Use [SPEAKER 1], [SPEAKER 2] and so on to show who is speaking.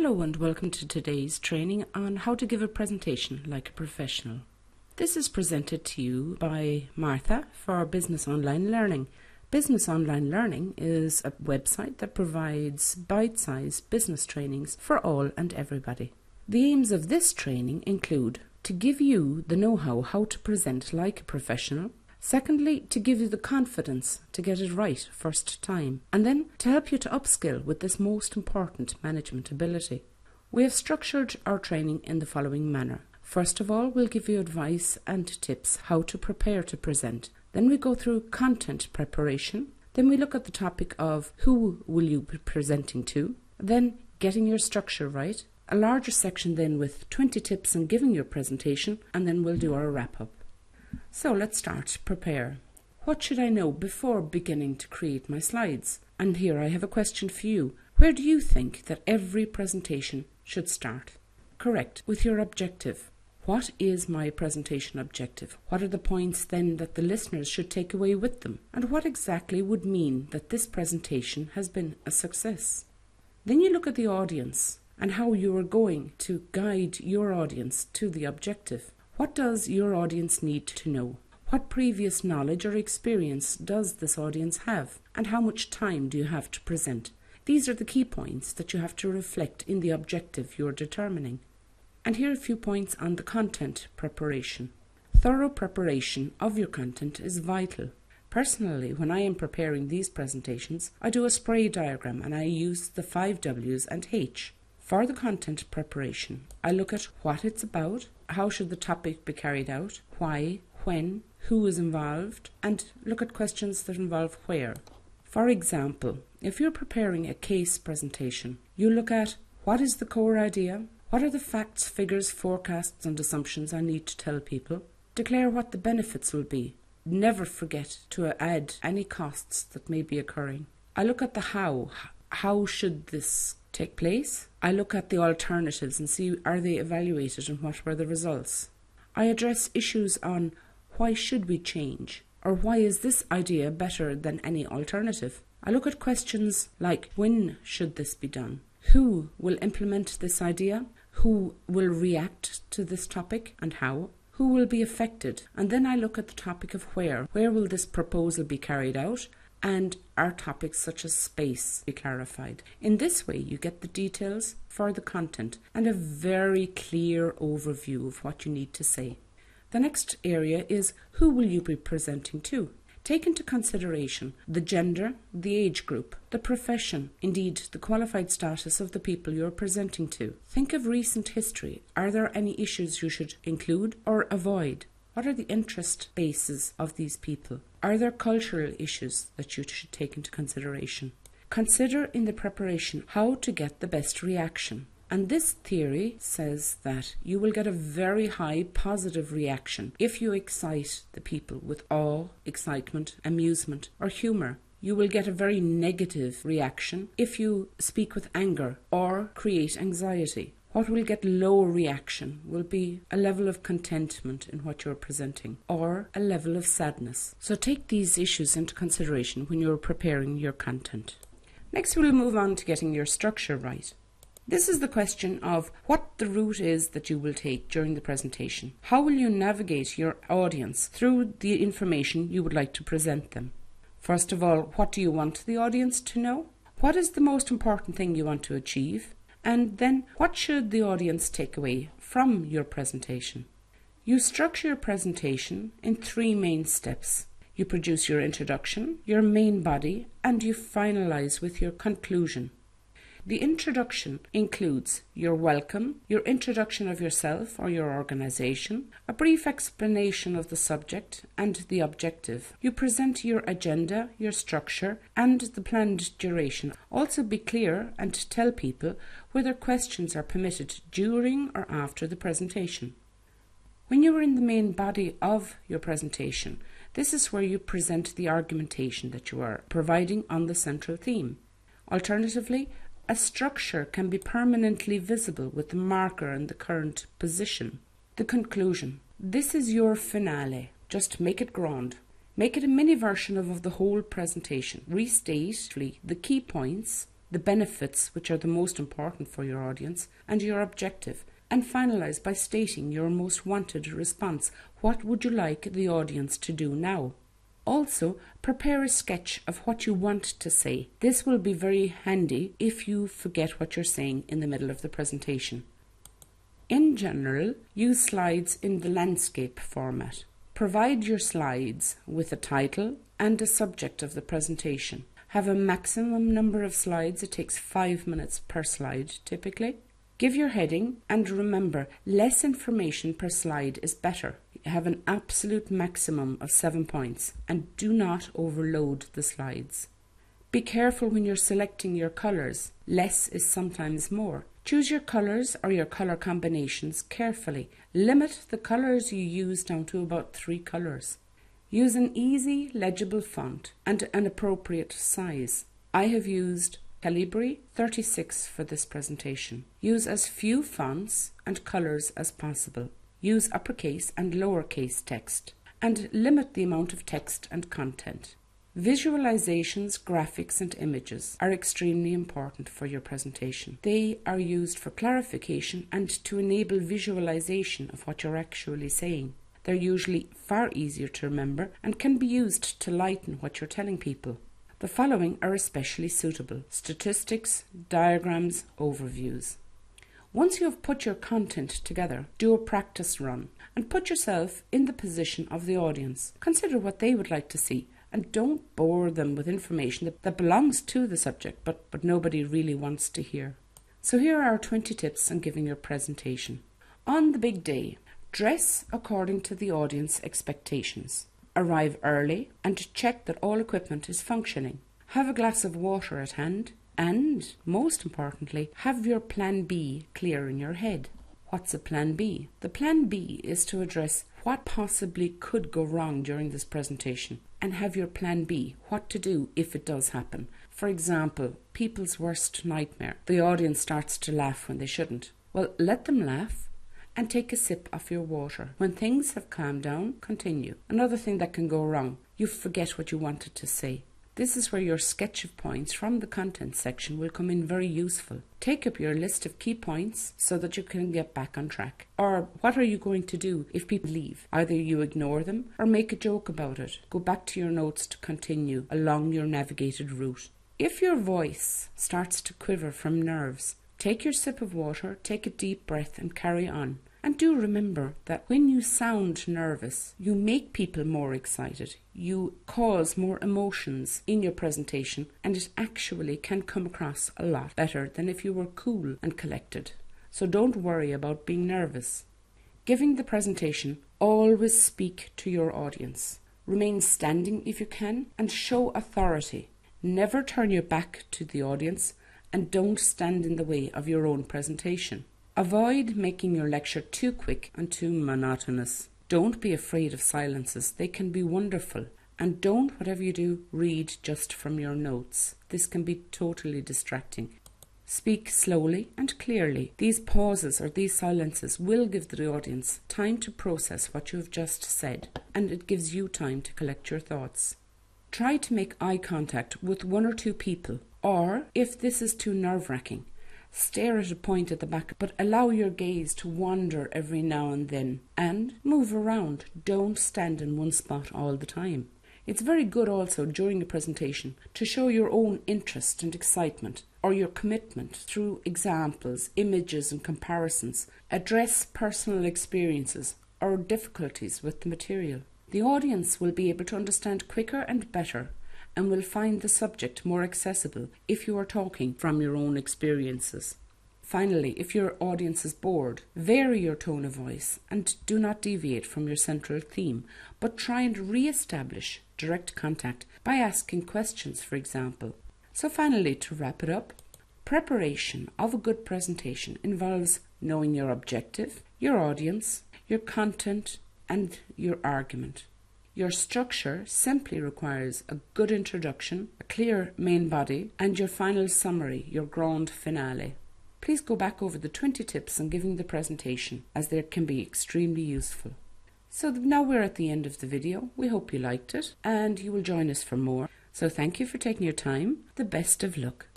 [SPEAKER 1] Hello and welcome to today's training on how to give a presentation like a professional. This is presented to you by Martha for Business Online Learning. Business Online Learning is a website that provides bite-sized business trainings for all and everybody. The aims of this training include to give you the know-how how to present like a professional. Secondly, to give you the confidence to get it right first time, and then to help you to upskill with this most important management ability. We have structured our training in the following manner. First of all, we'll give you advice and tips how to prepare to present. Then we go through content preparation. Then we look at the topic of who will you be presenting to. Then getting your structure right. A larger section then with 20 tips on giving your presentation, and then we'll do our wrap up. So let's start. Prepare. What should I know before beginning to create my slides? And here I have a question for you. Where do you think that every presentation should start? Correct, with your objective. What is my presentation objective? What are the points then that the listeners should take away with them? And what exactly would mean that this presentation has been a success? Then you look at the audience and how you are going to guide your audience to the objective. What does your audience need to know? What previous knowledge or experience does this audience have? And how much time do you have to present? These are the key points that you have to reflect in the objective you're determining. And here are a few points on the content preparation. Thorough preparation of your content is vital. Personally, when I am preparing these presentations, I do a spray diagram and I use the 5 W's and H. For the content preparation, I look at what it's about, how should the topic be carried out, why, when, who is involved, and look at questions that involve where. For example, if you're preparing a case presentation, you look at what is the core idea, what are the facts, figures, forecasts and assumptions I need to tell people, declare what the benefits will be. Never forget to add any costs that may be occurring. I look at the how. How should this take place? I look at the alternatives and see are they evaluated and what were the results. I address issues on why should we change or why is this idea better than any alternative. I look at questions like when should this be done? Who will implement this idea? Who will react to this topic and how? Who will be affected? And then I look at the topic of where. Where will this proposal be carried out? And are topics such as space be clarified? In this way, you get the details for the content and a very clear overview of what you need to say. The next area is who will you be presenting to? Take into consideration the gender, the age group, the profession, indeed the qualified status of the people you're presenting to. Think of recent history. Are there any issues you should include or avoid? What are the interest bases of these people? Are there cultural issues that you should take into consideration? Consider in the preparation how to get the best reaction. And this theory says that you will get a very high positive reaction if you excite the people with awe, excitement, amusement or humour. You will get a very negative reaction if you speak with anger or create anxiety. What will get low reaction will be a level of contentment in what you're presenting or a level of sadness. So take these issues into consideration when you're preparing your content. Next we'll move on to getting your structure right. This is the question of what the route is that you will take during the presentation. How will you navigate your audience through the information you would like to present them? First of all, what do you want the audience to know? What is the most important thing you want to achieve? And then, what should the audience take away from your presentation? You structure your presentation in 3 main steps. You produce your introduction, your main body, and you finalize with your conclusion. The introduction includes your welcome, your introduction of yourself or your organization, a brief explanation of the subject and the objective. You present your agenda, your structure, and the planned duration. Also be clear and tell people whether questions are permitted during or after the presentation. When you are in the main body of your presentation, this is where you present the argumentation that you are providing on the central theme. Alternatively, a structure can be permanently visible with the marker and the current position. The conclusion. This is your finale. Just make it grand. Make it a mini version of the whole presentation. Restate the key points the benefits which are the most important for your audience, and your objective. And finalize by stating your most wanted response. What would you like the audience to do now? Also, prepare a sketch of what you want to say. This will be very handy if you forget what you're saying in the middle of the presentation. In general, use slides in the landscape format. Provide your slides with a title and a subject of the presentation. Have a maximum number of slides. It takes 5 minutes per slide typically. Give your heading, and remember, less information per slide is better. Have an absolute maximum of 7 points and do not overload the slides. Be careful when you're selecting your colours. Less is sometimes more. Choose your colours or your colour combinations carefully. Limit the colours you use down to about 3 colours. Use an easy, legible font and an appropriate size. I have used Calibri 36 for this presentation. Use as few fonts and colours as possible. Use uppercase and lowercase text, and limit the amount of text and content. Visualizations, graphics and images are extremely important for your presentation. They are used for clarification and to enable visualization of what you're actually saying. They're usually far easier to remember and can be used to lighten what you're telling people. The following are especially suitable: statistics, diagrams, overviews. Once you have put your content together, do a practice run and put yourself in the position of the audience. Consider what they would like to see and don't bore them with information that belongs to the subject but nobody really wants to hear. So here are 20 tips on giving your presentation. On the big day, dress according to the audience expectations. Arrive early and check that all equipment is functioning. Have a glass of water at hand and, most importantly, have your plan B clear in your head. What's a plan B? The plan B is to address what possibly could go wrong during this presentation and have your plan B, what to do if it does happen. For example, people's worst nightmare. The audience starts to laugh when they shouldn't. Well, let them laugh and take a sip of your water. When things have calmed down, continue. Another thing that can go wrong, you forget what you wanted to say. This is where your sketch of points from the content section will come in very useful. Take up your list of key points so that you can get back on track. Or what are you going to do if people leave? Either you ignore them or make a joke about it. Go back to your notes to continue along your navigated route. If your voice starts to quiver from nerves, take your sip of water, take a deep breath and carry on. And do remember that when you sound nervous, you make people more excited. You cause more emotions in your presentation, and it actually can come across a lot better than if you were cool and collected. So don't worry about being nervous. Giving the presentation, always speak to your audience. Remain standing if you can and show authority. Never turn your back to the audience and don't stand in the way of your own presentation. Avoid making your lecture too quick and too monotonous. Don't be afraid of silences. They can be wonderful. And don't, whatever you do, read just from your notes. This can be totally distracting. Speak slowly and clearly. These pauses or these silences will give the audience time to process what you have just said, and it gives you time to collect your thoughts. Try to make eye contact with 1 or 2 people, or, if this is too nerve-wracking, stare at a point at the back, but allow your gaze to wander every now and then. And move around. Don't stand in one spot all the time. It's very good also during a presentation to show your own interest and excitement or your commitment through examples, images and comparisons. Address personal experiences or difficulties with the material. The audience will be able to understand quicker and better and will find the subject more accessible if you are talking from your own experiences. Finally, if your audience is bored, vary your tone of voice and do not deviate from your central theme, but try and re-establish direct contact by asking questions, for example. So finally, to wrap it up, preparation of a good presentation involves knowing your objective, your audience, your content and your argument. Your structure simply requires a good introduction, a clear main body, and your final summary, your grand finale. Please go back over the 20 tips on giving the presentation, as they can be extremely useful. So now we're at the end of the video. We hope you liked it, and you will join us for more. So thank you for taking your time. The best of luck.